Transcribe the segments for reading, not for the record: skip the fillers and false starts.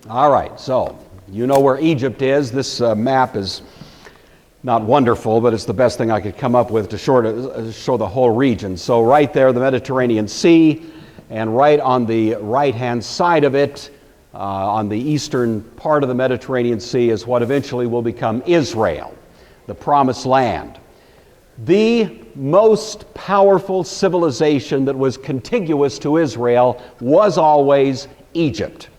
All right, so you know where Egypt is. This map is not wonderful, but it's the best thing I could come up with to show the whole region. So right there, the Mediterranean Sea, and right on the right-hand side of it, on the eastern part of the Mediterranean Sea, is what eventually will become Israel, the Promised Land. The most powerful civilization that was contiguous to Israel was always Egypt.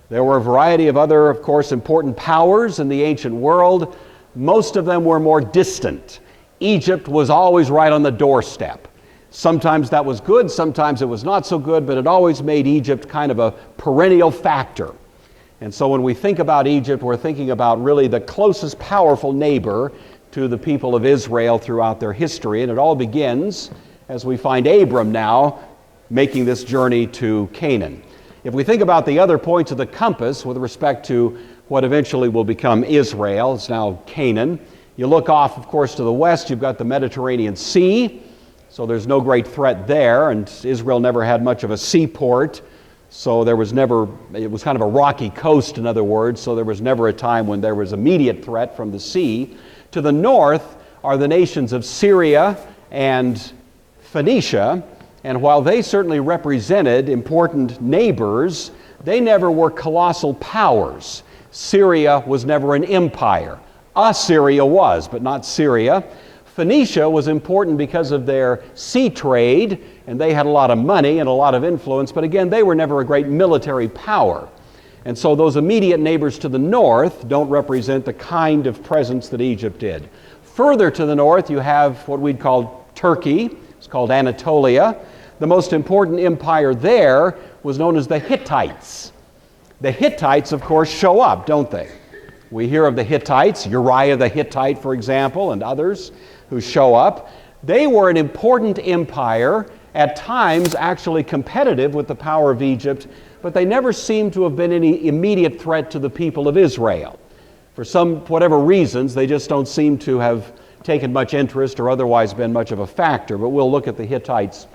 There were a variety of other, of course, important powers in the ancient world. Most of them were more distant. Egypt was always right on the doorstep. Sometimes that was good, sometimes it was not so good, but it always made Egypt kind of a perennial factor. And so when we think about Egypt, we're thinking about really the closest powerful neighbor to the people of Israel throughout their history. And it all begins as we find Abram now making this journey to Canaan. If we think about the other points of the compass with respect to what eventually will become Israel, it's now Canaan. You look off, of course, to the west, you've got the Mediterranean Sea, so there's no great threat there, and Israel never had much of a seaport, so it was kind of a rocky coast, in other words, so there was never a time when there was immediate threat from the sea. To the north are the nations of Syria and Phoenicia, and while they certainly represented important neighbors, they never were colossal powers. Syria was never an empire. Assyria was, but not Syria. Phoenicia was important because of their sea trade, and they had a lot of money and a lot of influence, but again, they were never a great military power. And so those immediate neighbors to the north don't represent the kind of presence that Egypt did. Further to the north, you have what we'd call Turkey. It's called Anatolia. The most important empire there was known as the Hittites. The Hittites, of course, show up, don't they? We hear of the Hittites, Uriah the Hittite, for example, and others who show up. They were an important empire, at times actually competitive with the power of Egypt, but they never seem to have been any immediate threat to the people of Israel. For whatever reasons, they just don't seem to have taken much interest or otherwise been much of a factor, but we'll look at the Hittites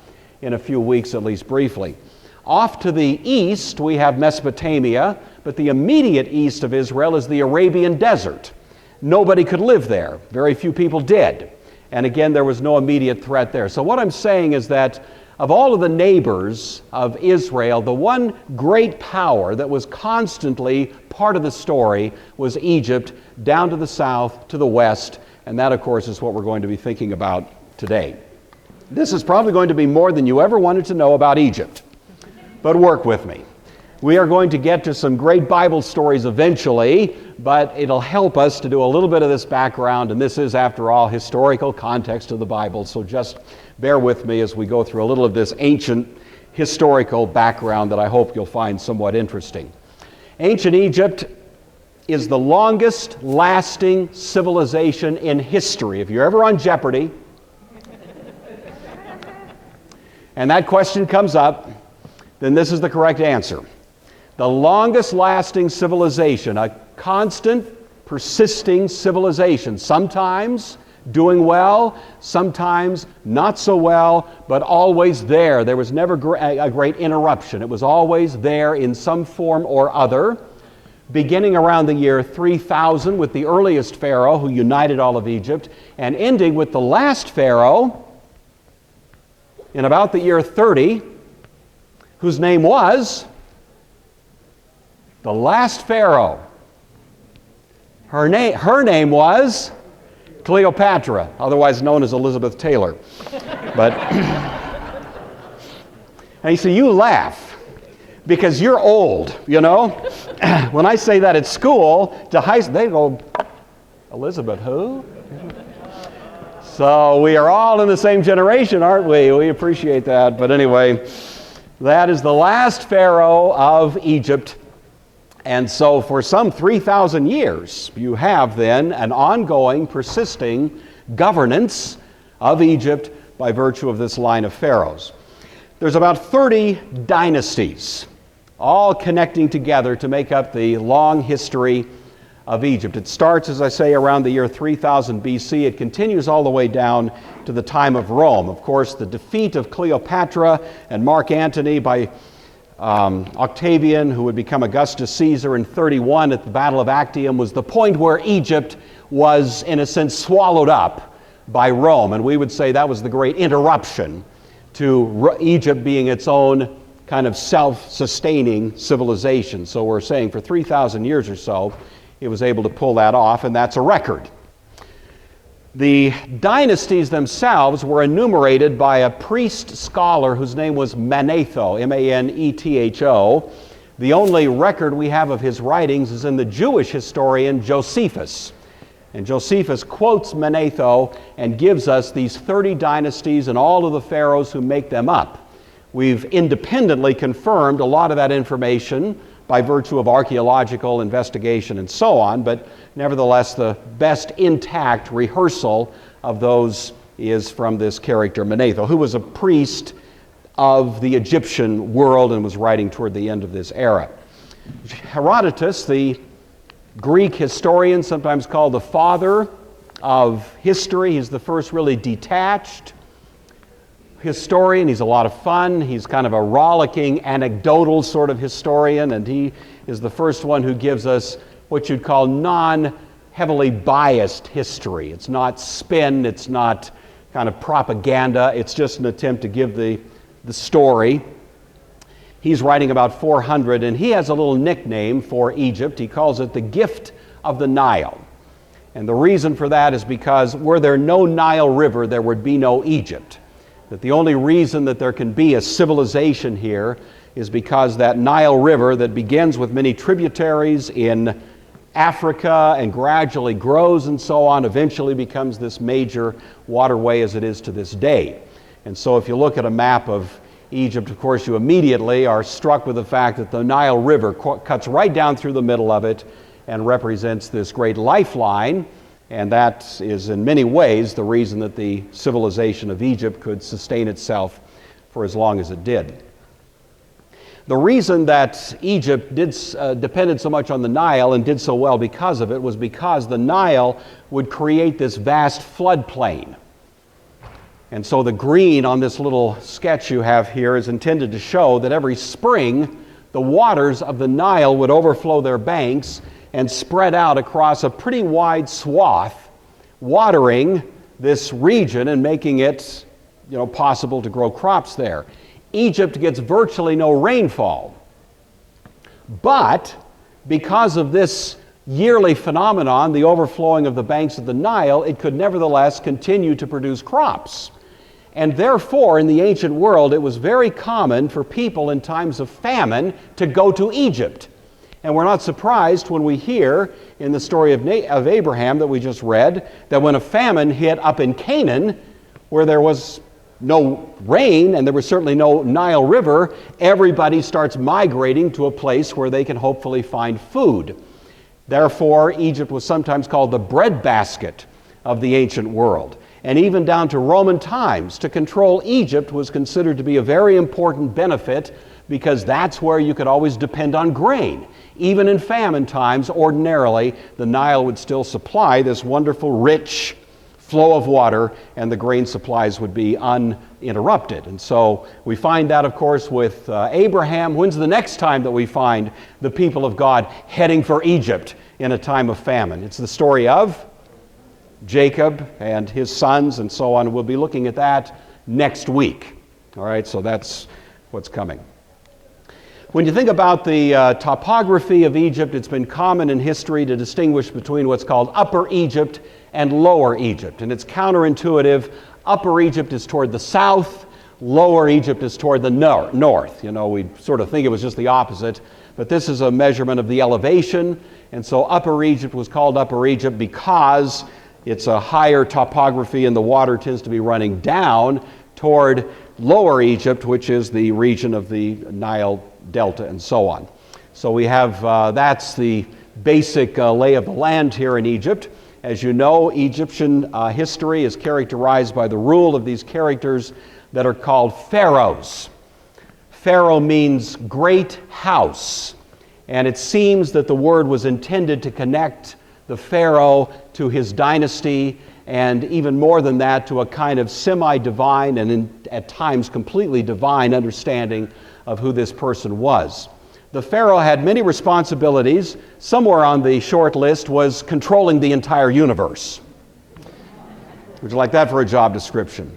in a few weeks, at least briefly. Off to the east, we have Mesopotamia, but the immediate east of Israel is the Arabian desert. Nobody could live there. Very few people did. And again, there was no immediate threat there. So what I'm saying is that of all of the neighbors of Israel, the one great power that was constantly part of the story was Egypt, down to the south, to the west, and that, of course, is what we're going to be thinking about today. This is probably going to be more than you ever wanted to know about Egypt, but work with me. We are going to get to some great Bible stories eventually, but it'll help us to do a little bit of this background, and this is, after all, historical context of the Bible, so just bear with me as we go through a little of this ancient historical background that I hope you'll find somewhat interesting. Ancient Egypt is the longest lasting civilization in history. If you're ever on Jeopardy, and that question comes up, then this is the correct answer. The longest lasting civilization, a constant, persisting civilization, sometimes doing well, sometimes not so well, but always there. There was never a great interruption. It was always there in some form or other, beginning around the year 3000 with the earliest Pharaoh who united all of Egypt, and ending with the last Pharaoh in about the year 30, whose name was the last Pharaoh. Her name was Cleopatra, otherwise known as Elizabeth Taylor. But, and you see, you laugh because you're old, you know. When I say that at school, to high school, they go, Elizabeth who? So we are all in the same generation, aren't we? We appreciate that. But anyway, that is the last Pharaoh of Egypt. And so for some 3,000 years, you have then an ongoing, persisting governance of Egypt by virtue of this line of pharaohs. There's about 30 dynasties, all connecting together to make up the long history of Egypt. It starts, as I say, around the year 3000 BC. It continues all the way down to the time of Rome. Of course, the defeat of Cleopatra and Mark Antony by Octavian, who would become Augustus Caesar in 31 at the Battle of Actium, was the point where Egypt was, in a sense, swallowed up by Rome. And we would say that was the great interruption to Egypt being its own kind of self-sustaining civilization. So we're saying for 3,000 years or so, it was able to pull that off, and that's a record. The dynasties themselves were enumerated by a priest scholar whose name was Manetho, M-A-N-E-T-H-O. The only record we have of his writings is in the Jewish historian Josephus. And Josephus quotes Manetho and gives us these 30 dynasties and all of the pharaohs who make them up. We've independently confirmed a lot of that information by virtue of archaeological investigation and so on, but nevertheless the best intact rehearsal of those is from this character Manetho, who was a priest of the Egyptian world and was writing toward the end of this era. Herodotus, the Greek historian, sometimes called the father of history, he's the first really detached historian. He's a lot of fun. He's kind of a rollicking, anecdotal sort of historian, and he is the first one who gives us what you'd call non-heavily biased history. It's not spin, it's not kind of propaganda, it's just an attempt to give the story. He's writing about 400, and he has a little nickname for Egypt. He calls it the gift of the Nile. And the reason for that is because were there no Nile River, there would be no Egypt. That the only reason that there can be a civilization here is because that Nile River that begins with many tributaries in Africa and gradually grows and so on, eventually becomes this major waterway as it is to this day. And so if you look at a map of Egypt, of course, you immediately are struck with the fact that the Nile River cuts right down through the middle of it and represents this great lifeline. And that is in many ways the reason that the civilization of Egypt could sustain itself for as long as it did. The reason that Egypt depended so much on the Nile and did so well because of it was because the Nile would create this vast floodplain. And so the green on this little sketch you have here is intended to show that every spring the waters of the Nile would overflow their banks and spread out across a pretty wide swath, watering this region and making it, possible to grow crops there. Egypt gets virtually no rainfall. But because of this yearly phenomenon, the overflowing of the banks of the Nile, it could nevertheless continue to produce crops. And therefore, in the ancient world, it was very common for people in times of famine to go to Egypt. And we're not surprised when we hear in the story of Abraham that we just read, that when a famine hit up in Canaan, where there was no rain and there was certainly no Nile River, everybody starts migrating to a place where they can hopefully find food. Therefore, Egypt was sometimes called the breadbasket of the ancient world. And even down to Roman times, to control Egypt was considered to be a very important benefit because that's where you could always depend on grain. Even in famine times, ordinarily, the Nile would still supply this wonderful, rich flow of water, and the grain supplies would be uninterrupted. And so we find that, of course, with Abraham. When's the next time that we find the people of God heading for Egypt in a time of famine? It's the story of Jacob and his sons and so on. We'll be looking at that next week. All right, so that's what's coming. When you think about the topography of Egypt, it's been common in history to distinguish between what's called Upper Egypt and Lower Egypt. And it's counterintuitive. Upper Egypt is toward the south, Lower Egypt is toward the north. We sort of think it was just the opposite, but this is a measurement of the elevation. And so Upper Egypt was called Upper Egypt because it's a higher topography and the water tends to be running down toward Lower Egypt, which is the region of the Nile Delta and so on. So we have, that's the basic lay of the land here in Egypt. As you know, Egyptian history is characterized by the rule of these characters that are called pharaohs. Pharaoh means great house, and it seems that the word was intended to connect the pharaoh to his dynasty and even more than that, to a kind of semi-divine and at times completely divine understanding of who this person was. The Pharaoh had many responsibilities. Somewhere on the short list was controlling the entire universe. Would you like that for a job description?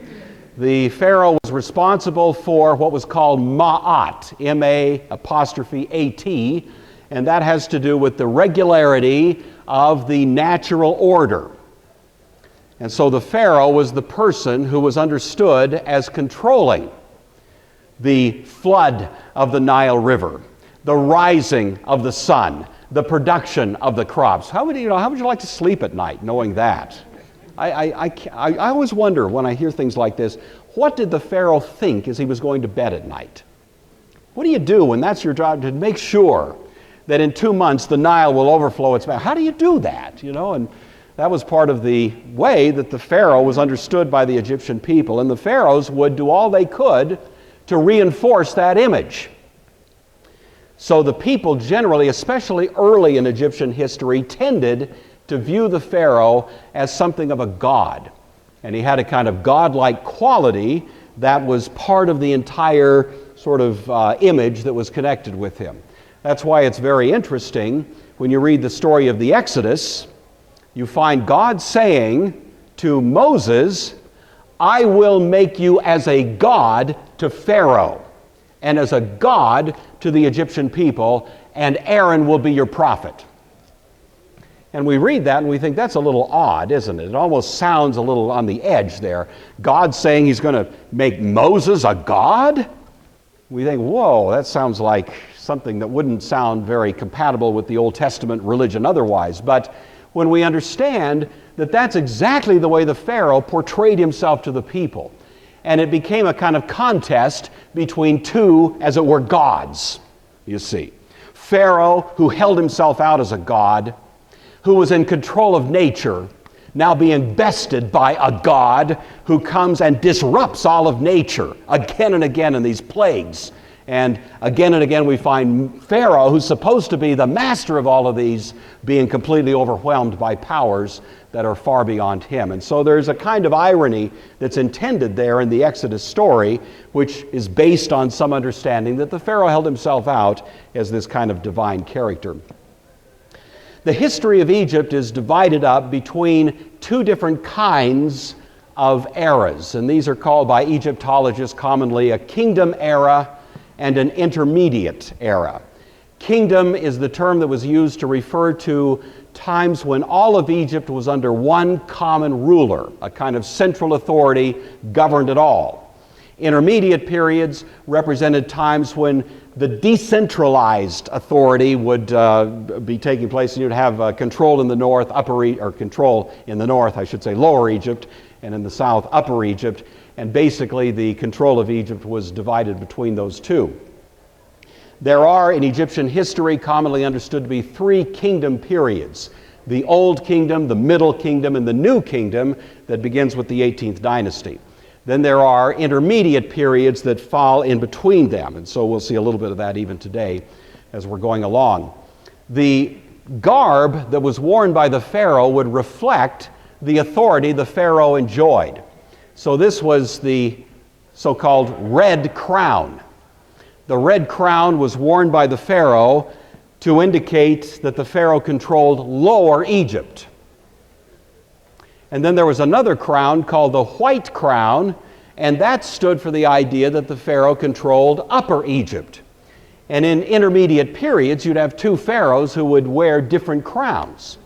The Pharaoh was responsible for what was called Ma'at, M-A''A'-T, and that has to do with the regularity of the natural order. And so the Pharaoh was the person who was understood as controlling the flood of the Nile River, the rising of the sun, the production of the crops. How would you like to sleep at night knowing that? I always wonder when I hear things like this, what did the Pharaoh think as he was going to bed at night? What do you do when that's your job, to make sure that in 2 months the Nile will overflow its banks? How do you do that? And that was part of the way that the Pharaoh was understood by the Egyptian people, and the pharaohs would do all they could to reinforce that image. So the people generally, especially early in Egyptian history, tended to view the Pharaoh as something of a god. And he had a kind of godlike quality that was part of the entire sort of image that was connected with him. That's why it's very interesting when you read the story of the Exodus, you find God saying to Moses, I will make you as a god to Pharaoh and as a god to the Egyptian people, and Aaron will be your prophet. And we read that and we think that's a little odd, isn't it? It almost sounds a little on the edge there. God saying he's going to make Moses a god? We think, whoa, that sounds like something that wouldn't sound very compatible with the Old Testament religion otherwise. But when we understand that that's exactly the way the Pharaoh portrayed himself to the people, and it became a kind of contest between two, as it were, gods, you see. Pharaoh, who held himself out as a god, who was in control of nature, now being bested by a God who comes and disrupts all of nature again and again in these plagues. And again we find Pharaoh, who's supposed to be the master of all of these, being completely overwhelmed by powers that are far beyond him. And so there's a kind of irony that's intended there in the Exodus story, which is based on some understanding that the Pharaoh held himself out as this kind of divine character. The history of Egypt is divided up between two different kinds of eras, and these are called by Egyptologists commonly a kingdom era and an intermediate era. Kingdom is the term that was used to refer to times when all of Egypt was under one common ruler, a kind of central authority governed it all. Intermediate periods represented times when the decentralized authority would be taking place, and you'd have control in the north, control in the north, I should say, Lower Egypt, and in the south, Upper Egypt, and basically the control of Egypt was divided between those two. There are, in Egyptian history, commonly understood to be three kingdom periods: the Old Kingdom, the Middle Kingdom, and the New Kingdom that begins with the 18th dynasty. Then there are intermediate periods that fall in between them, and so we'll see a little bit of that even today as we're going along. The garb that was worn by the Pharaoh would reflect the authority the Pharaoh enjoyed. So this was the so-called red crown. The red crown was worn by the Pharaoh to indicate that the Pharaoh controlled Lower Egypt. And then there was another crown called the white crown, and that stood for the idea that the Pharaoh controlled Upper Egypt. And in intermediate periods, you'd have two pharaohs who would wear different crowns.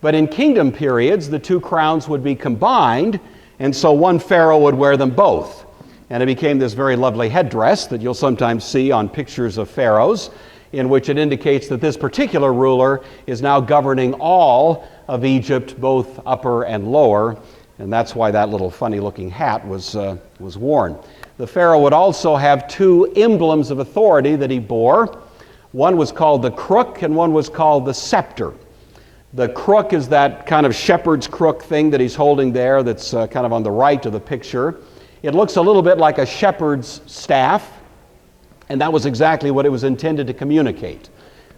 But in kingdom periods, the two crowns would be combined, and so one pharaoh would wear them both. And it became this very lovely headdress that you'll sometimes see on pictures of pharaohs, in which it indicates that this particular ruler is now governing all of Egypt, both upper and lower, and that's why that little funny-looking hat was worn. The Pharaoh would also have two emblems of authority that he bore. One was called the crook, and one was called the scepter. The crook is that kind of shepherd's crook thing that he's holding there that's kind of on the right of the picture. It looks a little bit like a shepherd's staff, and that was exactly what it was intended to communicate.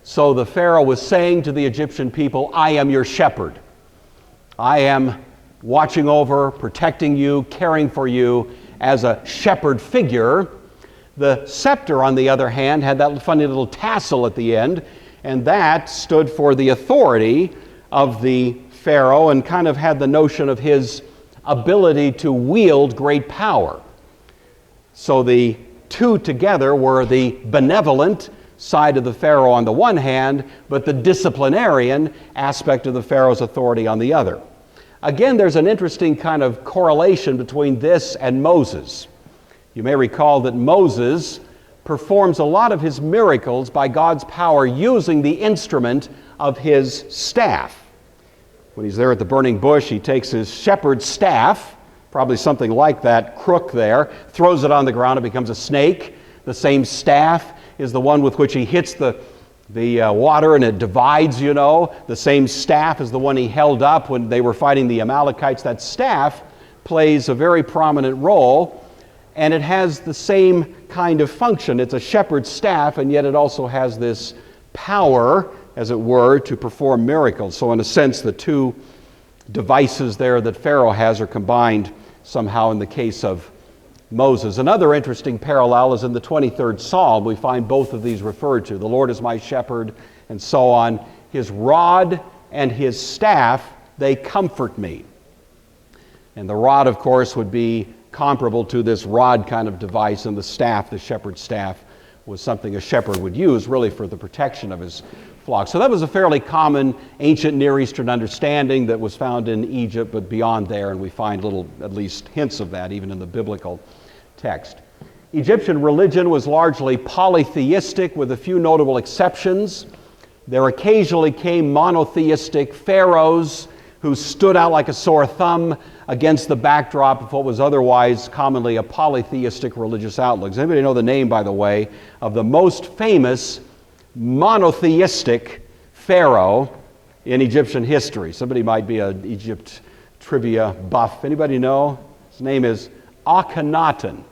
So the Pharaoh was saying to the Egyptian people, I am your shepherd. I am watching over, protecting you, caring for you as a shepherd figure. The scepter, on the other hand, had that funny little tassel at the end, and that stood for the authority of the Pharaoh and kind of had the notion of his ability to wield great power. So the two together were the benevolent side of the Pharaoh on the one hand, but the disciplinarian aspect of the Pharaoh's authority on the other. Again, there's an interesting kind of correlation between this and Moses. You may recall that Moses performs a lot of his miracles by God's power using the instrument of his staff. When he's there at the burning bush, he takes his shepherd's staff, probably something like that crook there, throws it on the ground, it becomes a snake. The same staff is the one with which he hits the water and it divides, you know. The same staff is the one he held up when they were fighting the Amalekites. That staff plays a very prominent role, and it has the same kind of function. It's a shepherd's staff, and yet it also has this power, as it were, to perform miracles. So in a sense, the two devices there that Pharaoh has are combined somehow in the case of Moses. Another interesting parallel is in the 23rd Psalm. We find both of these referred to. The Lord is my shepherd, and so on. His rod and his staff, they comfort me. And the rod, of course, would be comparable to this rod kind of device, and the staff, the shepherd's staff, was something a shepherd would use really for the protection of his flock. So that was a fairly common ancient Near Eastern understanding that was found in Egypt, but beyond there, and we find little, at least hints of that even in the biblical text. Egyptian religion was largely polytheistic with a few notable exceptions. There occasionally came monotheistic pharaohs who stood out like a sore thumb against the backdrop of what was otherwise commonly a polytheistic religious outlook. Does anybody know the name, by the way, of the most famous monotheistic pharaoh in Egyptian history? Somebody might be an Egypt trivia buff. Anybody know? His name is Akhenaten.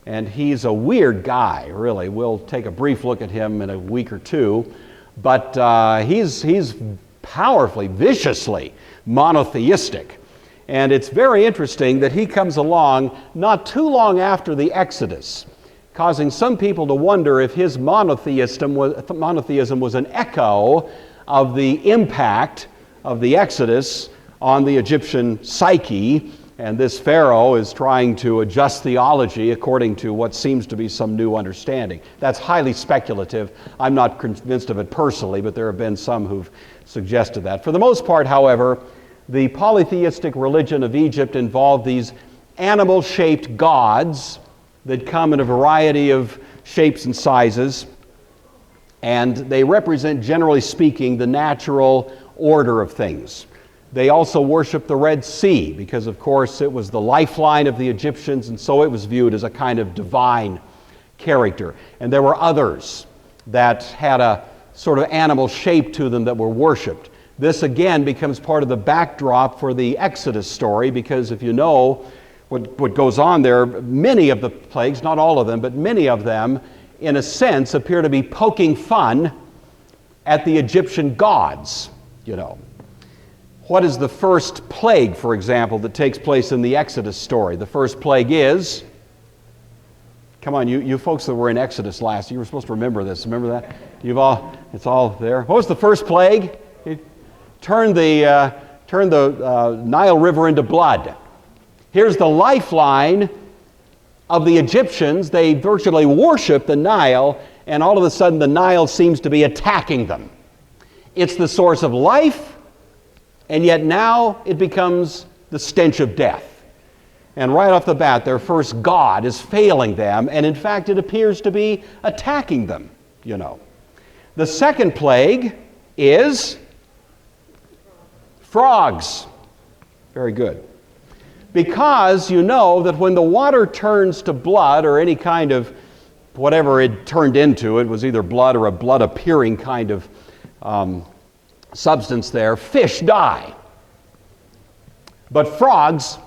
And he's a weird guy, really. We'll take a brief look at him in a week or two. But he's powerfully, viciously monotheistic. And it's very interesting that he comes along not too long after the Exodus, causing some people to wonder if his monotheism was an echo of the impact of the Exodus on the Egyptian psyche. And this Pharaoh is trying to adjust theology according to what seems to be some new understanding. That's highly speculative. I'm not convinced of it personally, but there have been some who've suggested that. For the most part, however, the polytheistic religion of Egypt involved these animal-shaped gods that come in a variety of shapes and sizes, and they represent, generally speaking, the natural order of things. They also worship the Red Sea because, of course, it was the lifeline of the Egyptians, and so it was viewed as a kind of divine character. And there were others that had a sort of animal shape to them that were worshipped. This, again, becomes part of the backdrop for the Exodus story, because if you know what goes on there, many of the plagues, not all of them, but many of them, in a sense, appear to be poking fun at the Egyptian gods, you know. What is the first plague, for example, that takes place in the Exodus story? The first plague is, come on, you folks that were in Exodus last, you were supposed to remember this. Remember that? It's all there. What was the first plague? It turned the Nile River into blood. Here's the lifeline of the Egyptians. They virtually worship the Nile, and all of a sudden the Nile seems to be attacking them. It's the source of life, and yet now it becomes the stench of death. And right off the bat, their first god is failing them, and in fact it appears to be attacking them, you know. The second plague is frogs. Very good. Because you know that when the water turns to blood, or any kind of whatever it turned into, it was either blood or a blood appearing kind of substance there, fish die. But frogs,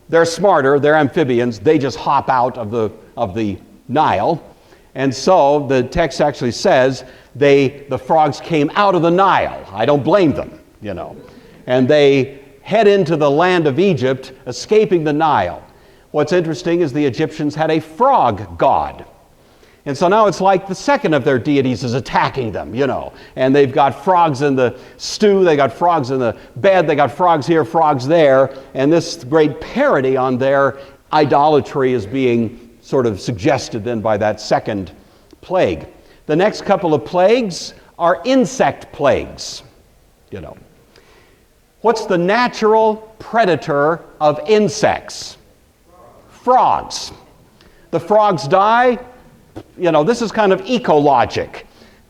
they're smarter, they're amphibians, they just hop out of the Nile. And so the text actually says the frogs came out of the Nile. I don't blame them, you know. And they head into the land of Egypt, escaping the Nile. What's interesting is the Egyptians had a frog god. And so now it's like the second of their deities is attacking them, And they've got frogs in the stew, they got frogs in the bed, they got frogs here, frogs there. And this great parody on their idolatry is being sort of suggested then by that second plague. The next couple of plagues are insect plagues, What's the natural predator of insects? Frogs. The frogs die. This is kind of ecologic.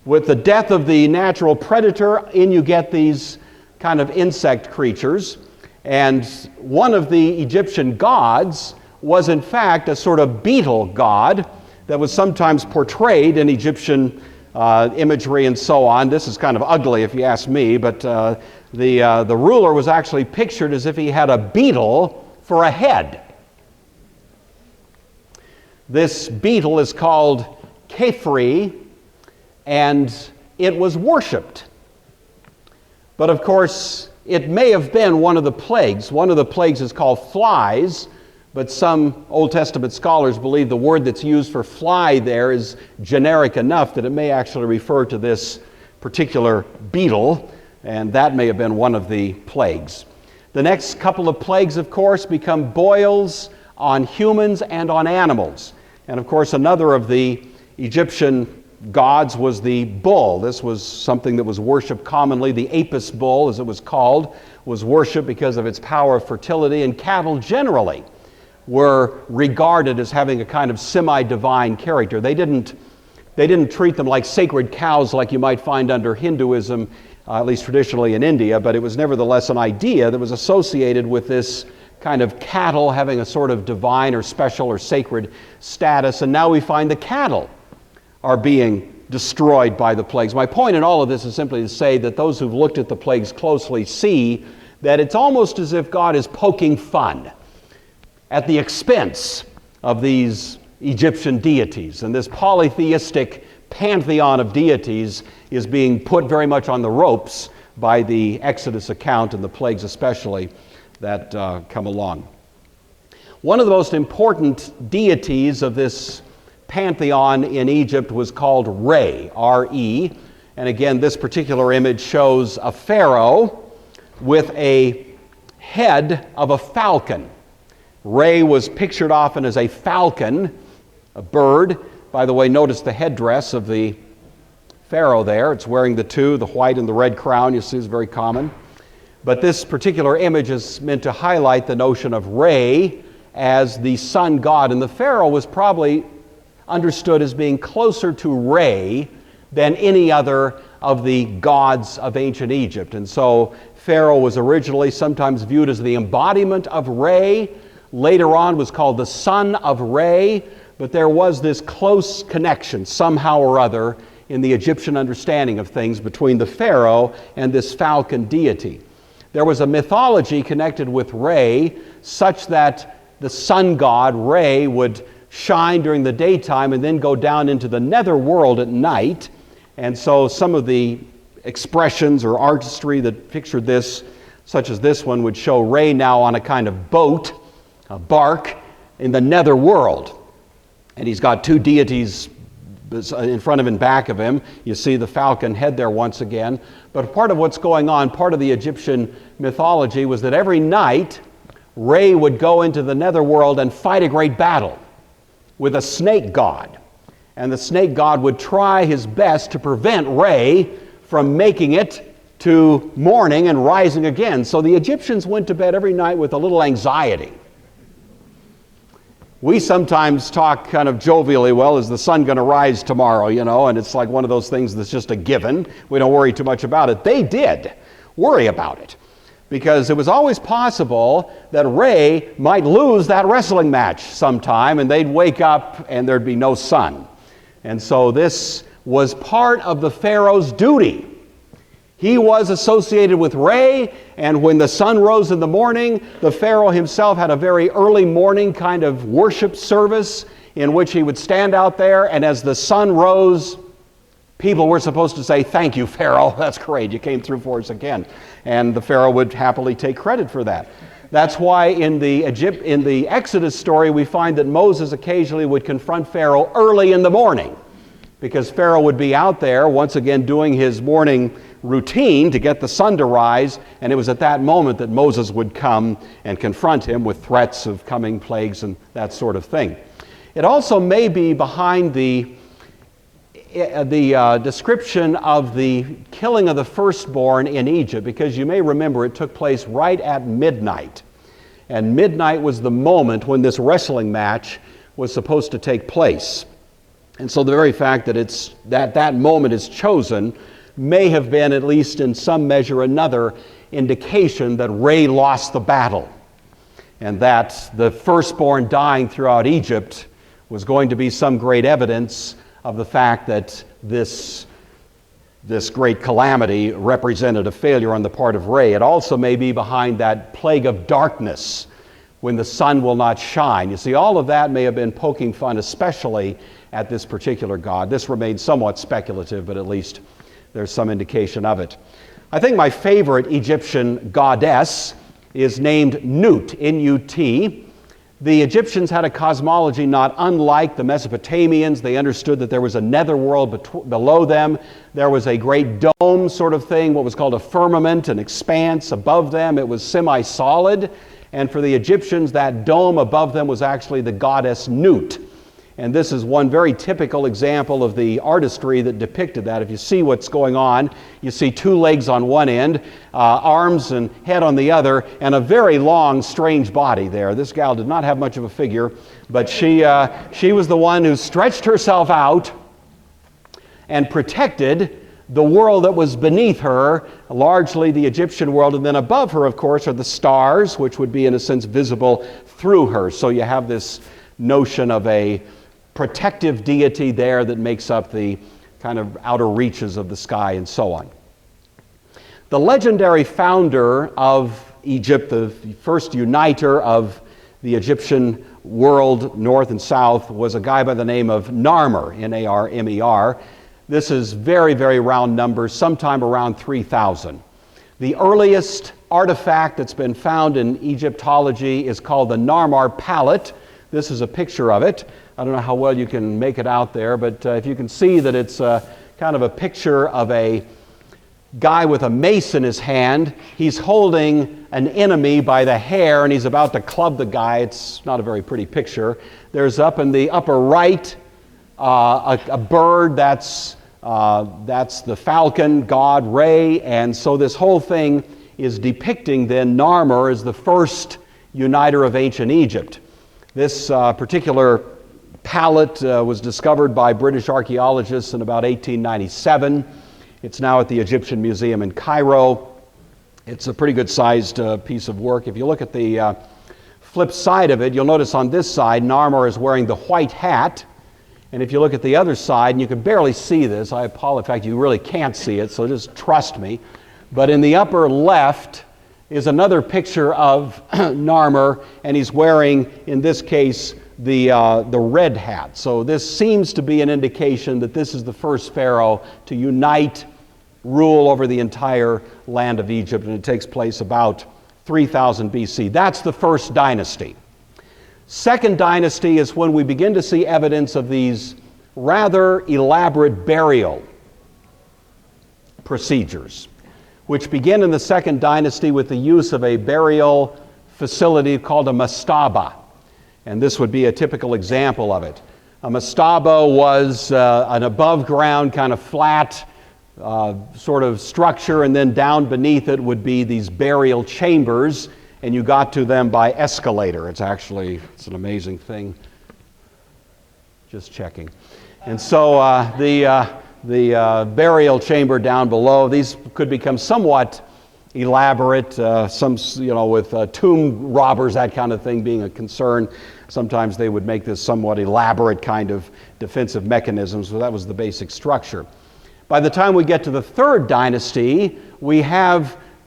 With the death of the natural predator, in you get these kind of insect creatures. And one of the Egyptian gods was in fact a sort of beetle god that was sometimes portrayed in Egyptian imagery and so on. This is kind of ugly if you ask me, but the ruler was actually pictured as if he had a beetle for a head. This beetle is called Khepri, and it was worshipped. But of course, it may have been one of the plagues. One of the plagues is called flies, but some Old Testament scholars believe the word that's used for fly there is generic enough that it may actually refer to this particular beetle, and that may have been one of the plagues. The next couple of plagues, of course, become boils on humans and on animals. And of course, another of the Egyptian gods was the bull. This was something that was worshipped commonly. The Apis bull, as it was called, was worshipped because of its power of fertility, and cattle generally were regarded as having a kind of semi-divine character. They didn't treat them like sacred cows like you might find under Hinduism, at least traditionally in India, but it was nevertheless an idea that was associated with this kind of cattle having a sort of divine or special or sacred status. And now we find the cattle are being destroyed by the plagues. My point in all of this is simply to say that those who've looked at the plagues closely see that it's almost as if God is poking fun at the expense of these Egyptian deities. And this polytheistic pantheon of deities is being put very much on the ropes by the Exodus account and the plagues especially that come along. One of the most important deities of this pantheon in Egypt was called Re, R-E. And again, this particular image shows a pharaoh with a head of a falcon. Re was pictured often as a falcon, a bird. By the way, notice the headdress of the pharaoh there. It's wearing the two, the white and the red crown. You see, it's very common. But this particular image is meant to highlight the notion of Re as the sun god. And the pharaoh was probably understood as being closer to Re than any other of the gods of ancient Egypt. And so Pharaoh was originally sometimes viewed as the embodiment of Re. Later on was called the son of Re. But there was this close connection somehow or other in the Egyptian understanding of things between the pharaoh and this falcon deity. There was a mythology connected with Re such that the sun god, Re, would shine during the daytime and then go down into the nether world at night. And so some of the expressions or artistry that pictured this, such as this one, would show Re now on a kind of boat, a bark, in the nether world. And he's got two deities in front of him and back of him. You see the falcon head there once again. But part of what's going on, part of the Egyptian mythology, was that every night Re would go into the netherworld and fight a great battle with a snake god. And the snake god would try his best to prevent Re from making it to morning and rising again. So the Egyptians went to bed every night with a little anxiety. We sometimes talk kind of jovially, well, is the sun going to rise tomorrow, and it's like one of those things that's just a given. We don't worry too much about it. They did worry about it because it was always possible that Re might lose that wrestling match sometime and they'd wake up and there'd be no sun. And so this was part of the Pharaoh's duty. He was associated with Re, and when the sun rose in the morning, the Pharaoh himself had a very early morning kind of worship service in which he would stand out there, and as the sun rose, people were supposed to say, "Thank you, Pharaoh. That's great. You came through for us again." And the Pharaoh would happily take credit for that. That's why in the Exodus story, we find that Moses occasionally would confront Pharaoh early in the morning, because Pharaoh would be out there once again doing his morning routine to get the sun to rise, and it was at that moment that Moses would come and confront him with threats of coming plagues and that sort of thing. It also may be behind the description of the killing of the firstborn in Egypt, because you may remember it took place right at midnight. And midnight was the moment when this wrestling match was supposed to take place. And so the very fact that that moment is chosen may have been, at least in some measure, another indication that Ray lost the battle, and that the firstborn dying throughout Egypt was going to be some great evidence of the fact that this great calamity represented a failure on the part of Ray. It also may be behind that plague of darkness when the sun will not shine. You see, all of that may have been poking fun, especially at this particular god. This remains somewhat speculative, but at least there's some indication of it. I think my favorite Egyptian goddess is named Nut, N-U-T. The Egyptians had a cosmology not unlike the Mesopotamians. They understood that there was a netherworld below them. There was a great dome sort of thing, what was called a firmament, an expanse above them. It was semi-solid. And for the Egyptians, that dome above them was actually the goddess Nut. And this is one very typical example of the artistry that depicted that. If you see what's going on, you see two legs on one end, arms and head on the other, and a very long, strange body there. This gal did not have much of a figure, but she was the one who stretched herself out and protected the world that was beneath her, largely the Egyptian world. And then above her, of course, are the stars, which would be, in a sense, visible through her. So you have this notion of a protective deity there that makes up the kind of outer reaches of the sky and so on. The legendary founder of Egypt, the first uniter of the Egyptian world, north and south, was a guy by the name of Narmer, N-A-R-M-E-R. This is very, very round numbers, sometime around 3,000. The earliest artifact that's been found in Egyptology is called the Narmer palette. This is a picture of it. I don't know how well you can make it out there, but if you can see that it's kind of a picture of a guy with a mace in his hand. He's holding an enemy by the hair, and he's about to club the guy. It's not a very pretty picture. There's up in the upper right a bird. That's the falcon god Re, and so this whole thing is depicting then Narmer as the first uniter of ancient Egypt. This particular palette was discovered by British archaeologists in about 1897. It's now at the Egyptian Museum in Cairo. It's a pretty good sized piece of work. If you look at the flip side of it, you'll notice on this side Narmer is wearing the white hat. And if you look at the other side, and you can barely see this, I apologize, in fact you really can't see it, so just trust me. But in the upper left is another picture of Narmer, and he's wearing, in this case, the red hat. So this seems to be an indication that this is the first pharaoh to unite, rule over the entire land of Egypt, and it takes place about 3000 BC. That's the first dynasty. Second dynasty is when we begin to see evidence of these rather elaborate burial procedures, which begin in the second dynasty with the use of a burial facility called a mastaba. And this would be a typical example of it. A mastaba was an above ground kind of flat sort of structure, and then down beneath it would be these burial chambers, and you got to them by escalator. It's an amazing thing. Just checking. And so the burial chamber down below, these could become somewhat elaborate, with tomb robbers, that kind of thing being a concern. Sometimes they would make this somewhat elaborate kind of defensive mechanism, so that was the basic structure. By the time we get to the third dynasty,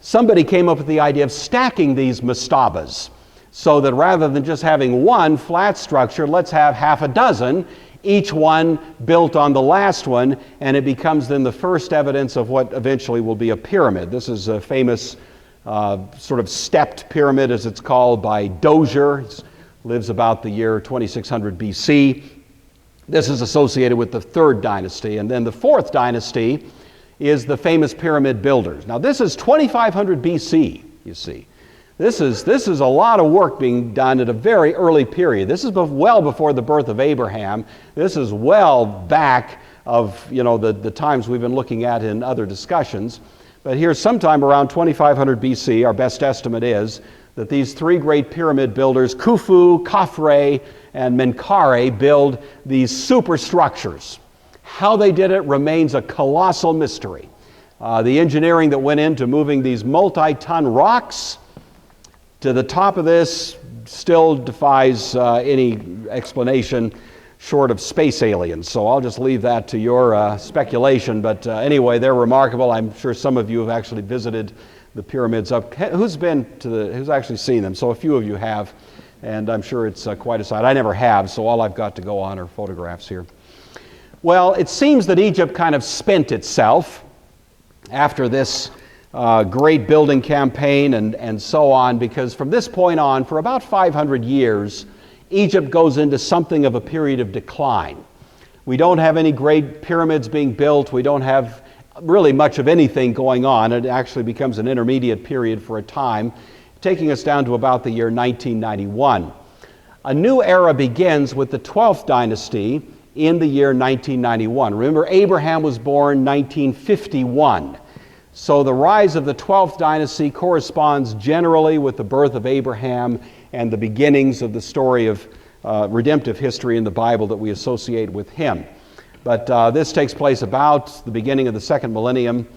somebody came up with the idea of stacking these mastabas, so that rather than just having one flat structure, let's have half a dozen, each one built on the last one, and it becomes then the first evidence of what eventually will be a pyramid. This is a famous sort of stepped pyramid, as it's called, by Dozier. He lives about the year 2600 BC. This is associated with the third dynasty. And then the fourth dynasty is the famous pyramid builders. Now this is 2500 BC, you see. This is a lot of work being done at a very early period. This is well before the birth of Abraham. This is well back of the times we've been looking at in other discussions. But here, sometime around 2500 BC, our best estimate is that these three great pyramid builders, Khufu, Khafre, and Menkaure, build these superstructures. How they did it remains a colossal mystery. The engineering that went into moving these multi-ton rocks to the top of this still defies any explanation short of space aliens. So I'll just leave that to your speculation. But anyway, they're remarkable. I'm sure some of you have actually visited the pyramids up. Who's actually seen them? So a few of you have, and I'm sure it's quite a sight. I never have, so all I've got to go on are photographs here. Well, it seems that Egypt kind of spent itself after this great building campaign and so on, because from this point on, for about 500 years, Egypt goes into something of a period of decline. We don't have any great pyramids being built. We don't have really much of anything going on. It actually becomes an intermediate period for a time, taking us down to about the year 1991. A new era begins with the 12th dynasty in the year 1991. Remember, Abraham was born 1951. So the rise of the 12th dynasty corresponds generally with the birth of Abraham and the beginnings of the story of redemptive history in the Bible that we associate with him. But this takes place about the beginning of the second millennium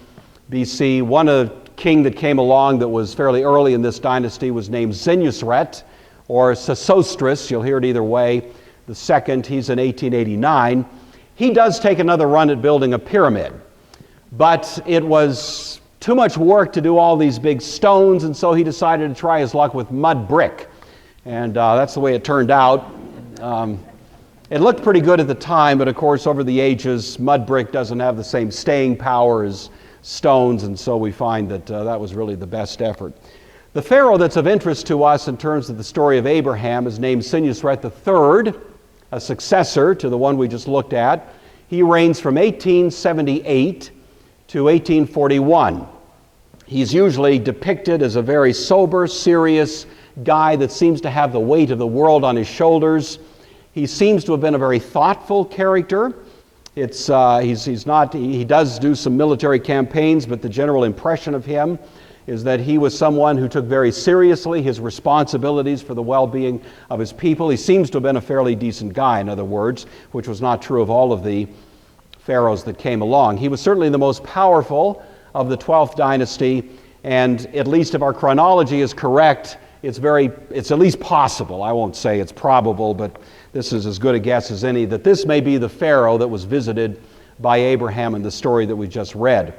BC. One king that came along that was fairly early in this dynasty was named Senusret, or Sesostris. You'll hear it either way. The second, he's in 1889. He does take another run at building a pyramid. But it was too much work to do all these big stones, and so he decided to try his luck with mud brick. And that's the way it turned out. It looked pretty good at the time, but of course over the ages, mud brick doesn't have the same staying power as stones, and so we find that that was really the best effort. The Pharaoh that's of interest to us in terms of the story of Abraham is named Senusret III, a successor to the one we just looked at. He reigns from 1878 to 1841. He's usually depicted as a very sober, serious guy that seems to have the weight of the world on his shoulders. He seems to have been a very thoughtful character. He does do some military campaigns, but the general impression of him is that he was someone who took very seriously his responsibilities for the well-being of his people. He seems to have been a fairly decent guy, in other words, which was not true of all of the pharaohs that came along. He was certainly the most powerful of the 12th dynasty, and at least if our chronology is correct, it's at least possible, I won't say it's probable, but this is as good a guess as any, that this may be the pharaoh that was visited by Abraham in the story that we just read.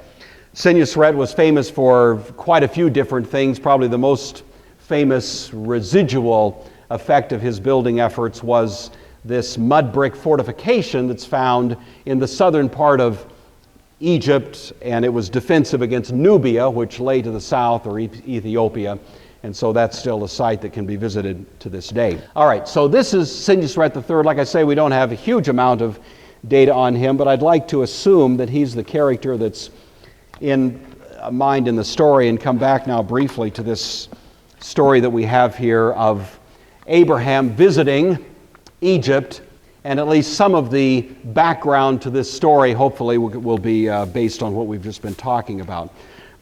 Senusret was famous for quite a few different things. Probably the most famous residual effect of his building efforts was this mud brick fortification that's found in the southern part of Egypt, and it was defensive against Nubia, which lay to the south, or Ethiopia, and so that's still a site that can be visited to this day. All right, so this is Senusret III. Like I say, we don't have a huge amount of data on him, but I'd like to assume that he's the character that's in mind in the story, and come back now briefly to this story that we have here of Abraham visiting Egypt, and at least some of the background to this story hopefully will be based on what we've just been talking about.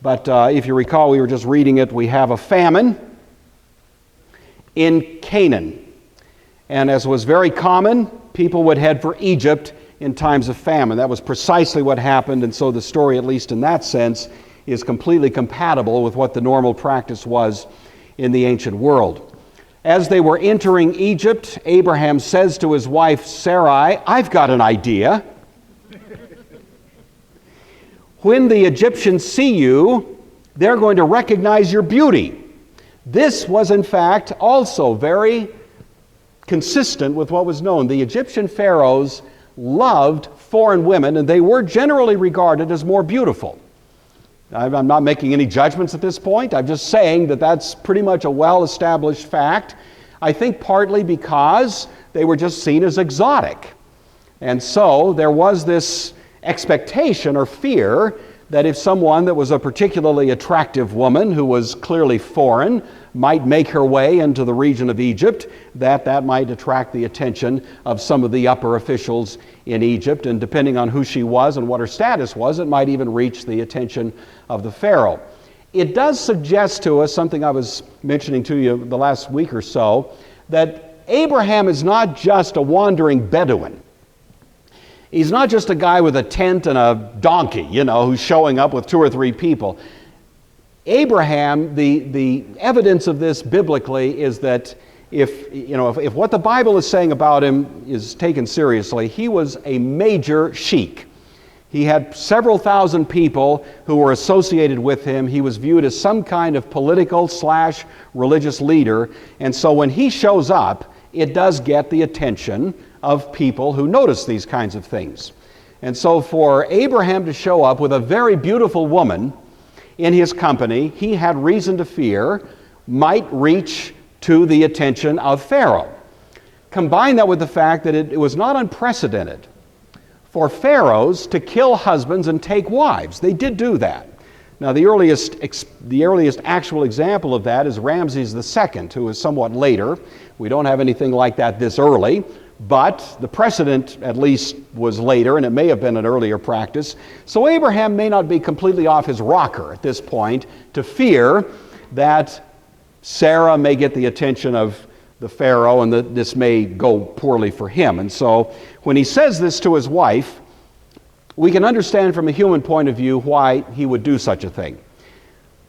But if you recall, we were just reading it, we have a famine in Canaan. And as was very common, people would head for Egypt in times of famine. That was precisely what happened, and so the story, at least in that sense, is completely compatible with what the normal practice was in the ancient world. As they were entering Egypt, Abraham says to his wife Sarai, "I've got an idea. When the Egyptians see you, they're going to recognize your beauty." This was, in fact, also very consistent with what was known. The Egyptian pharaohs loved foreign women, and they were generally regarded as more beautiful. I'm not making any judgments at this point. I'm just saying that that's pretty much a well-established fact. I think partly because they were just seen as exotic. And so there was this expectation or fear that if someone that was a particularly attractive woman who was clearly foreign might make her way into the region of Egypt, that might attract the attention of some of the upper officials in Egypt, and depending on who she was and what her status was, it might even reach the attention of the Pharaoh. It does suggest to us, something I was mentioning to you the last week or so, that Abraham is not just a wandering Bedouin. He's not just a guy with a tent and a donkey, who's showing up with 2 or 3 people. Abraham, the evidence of this biblically is that if what the Bible is saying about him is taken seriously, he was a major sheik. He had several thousand people who were associated with him. He was viewed as some kind of political/religious leader. And so when he shows up, it does get the attention of people who notice these kinds of things. And so for Abraham to show up with a very beautiful woman in his company, he had reason to fear might reach to the attention of Pharaoh. Combine that with the fact that it was not unprecedented for pharaohs to kill husbands and take wives. They did do that. Now, the earliest actual example of that is Ramses II, who is somewhat later. We don't have anything like that this early, but the precedent at least was later, and it may have been an earlier practice. So Abraham may not be completely off his rocker at this point to fear that Sarah may get the attention of the Pharaoh and that this may go poorly for him. And so when he says this to his wife, we can understand from a human point of view why he would do such a thing.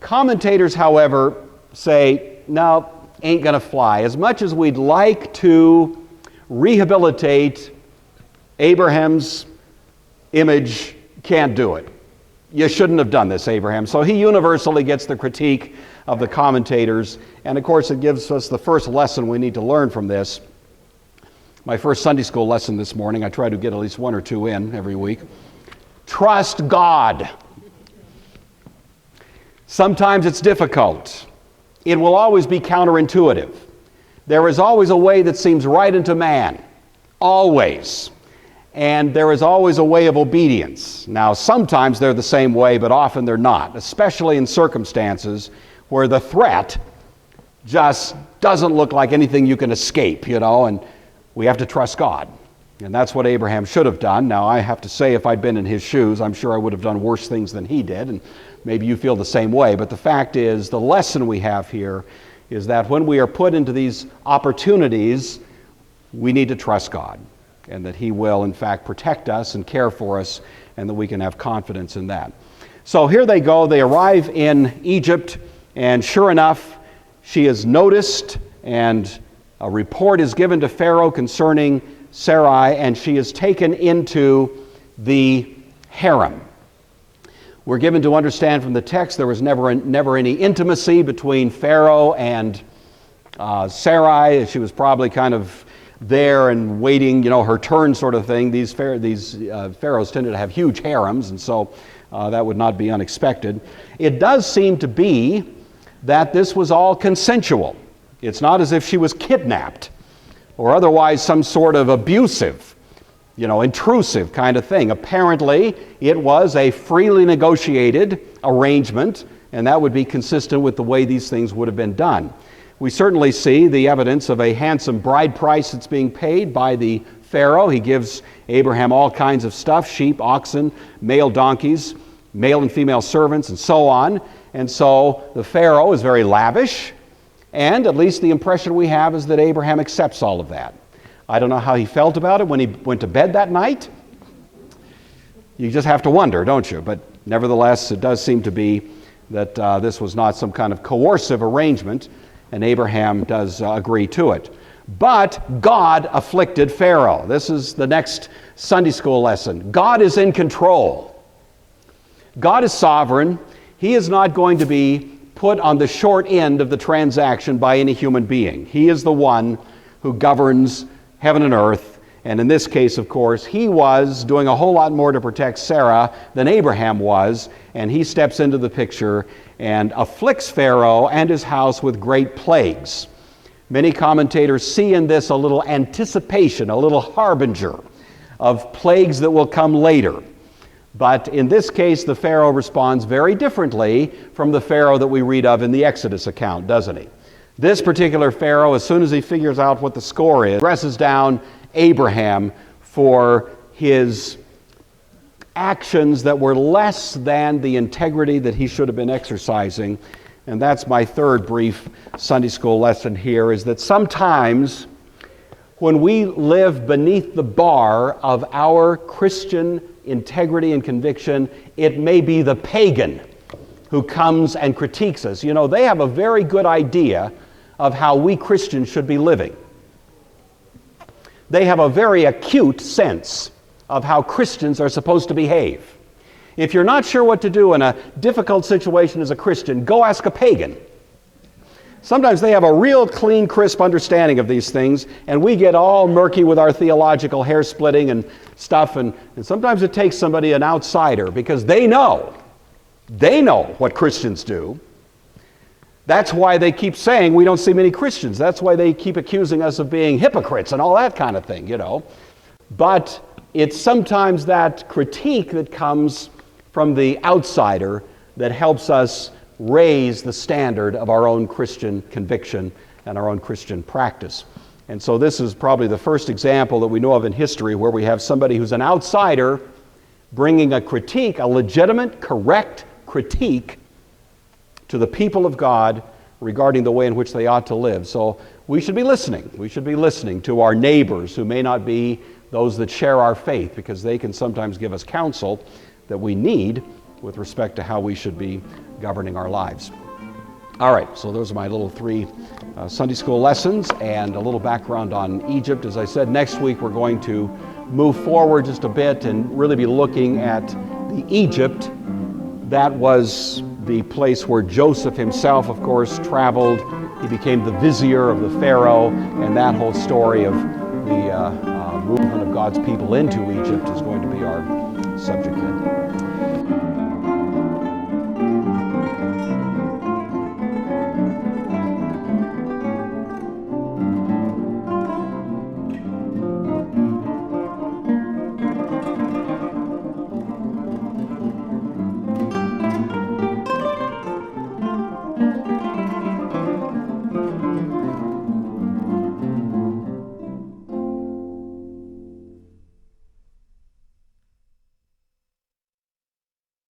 Commentators, however, say, no, ain't gonna fly. As much as we'd like to rehabilitate Abraham's image, can't do it. You shouldn't have done this, Abraham. So he universally gets the critique of the commentators, and of course it gives us the first lesson we need to learn from this. My first Sunday school lesson this morning, I try to get at least 1 or 2 in every week. Trust God. Sometimes it's difficult. It will always be counterintuitive. There is always a way that seems right unto man. Always. And there is always a way of obedience. Now, sometimes they're the same way, but often they're not, especially in circumstances where the threat just doesn't look like anything you can escape, and we have to trust God. And that's what Abraham should have done. Now, I have to say, if I'd been in his shoes, I'm sure I would have done worse things than he did, and maybe you feel the same way. But the fact is, the lesson we have here is that when we are put into these opportunities, we need to trust God, and that He will, in fact, protect us and care for us, and that we can have confidence in that. So here they go. They arrive in Egypt, and sure enough, she is noticed, and a report is given to Pharaoh concerning Sarai, and she is taken into the harem. We're given to understand from the text there was never any intimacy between Pharaoh and Sarai. She was probably kind of there and waiting, her turn sort of thing. These pharaohs tended to have huge harems, and so that would not be unexpected. It does seem to be that this was all consensual. It's not as if she was kidnapped or otherwise some sort of abusive, intrusive kind of thing. Apparently, it was a freely negotiated arrangement, and that would be consistent with the way these things would have been done. We certainly see the evidence of a handsome bride price that's being paid by the Pharaoh. He gives Abraham all kinds of stuff, sheep, oxen, male donkeys, male and female servants, and so on. And so the Pharaoh is very lavish, and at least the impression we have is that Abraham accepts all of that. I don't know how he felt about it when he went to bed that night. You just have to wonder, don't you? But nevertheless, it does seem to be that this was not some kind of coercive arrangement, and Abraham does agree to it. But God afflicted Pharaoh. This is the next Sunday school lesson. God is in control. God is sovereign. He is not going to be put on the short end of the transaction by any human being. He is the one who governs heaven and earth, And in this case, of course, he was doing a whole lot more to protect Sarah than Abraham was, and he steps into the picture and afflicts Pharaoh and his house with great plagues. Many commentators see in this a little anticipation, a little harbinger of plagues that will come later. But in this case, the Pharaoh responds very differently from the Pharaoh that we read of in the Exodus account, doesn't he? This particular Pharaoh, as soon as he figures out what the score is, dresses down Abraham for his actions that were less than the integrity that he should have been exercising. And that's my third brief Sunday school lesson here, is that sometimes when we live beneath the bar of our Christian integrity and conviction, it may be the pagan who comes and critiques us. You know, they have a very good idea of how we Christians should be living. They have a very acute sense of how Christians are supposed to behave. If you're not sure what to do in a difficult situation as a Christian, go ask a pagan. Sometimes they have a real clean, crisp understanding of these things, and we get all murky with our theological hair splitting and stuff, and sometimes it takes somebody, an outsider, because they know what Christians do. That's why they keep saying we don't see many Christians. That's why they keep accusing us of being hypocrites and all that kind of thing, you know. But it's sometimes that critique that comes from the outsider that helps us raise the standard of our own Christian conviction and our own Christian practice. And so this is probably the first example that we know of in history where we have somebody who's an outsider bringing a critique, a legitimate, correct critique to the people of God regarding the way in which they ought to live. So we should be listening. We should be listening to our neighbors who may not be those that share our faith, because they can sometimes give us counsel that we need with respect to how we should be governing our lives. All right, so those are my little three Sunday school lessons and a little background on Egypt. As I said, next week we're going to move forward just a bit and really be looking at the Egypt that was the place where Joseph himself, of course, traveled. He became the vizier of the Pharaoh, and that whole story of the movement of God's people into Egypt is going to be our subject then.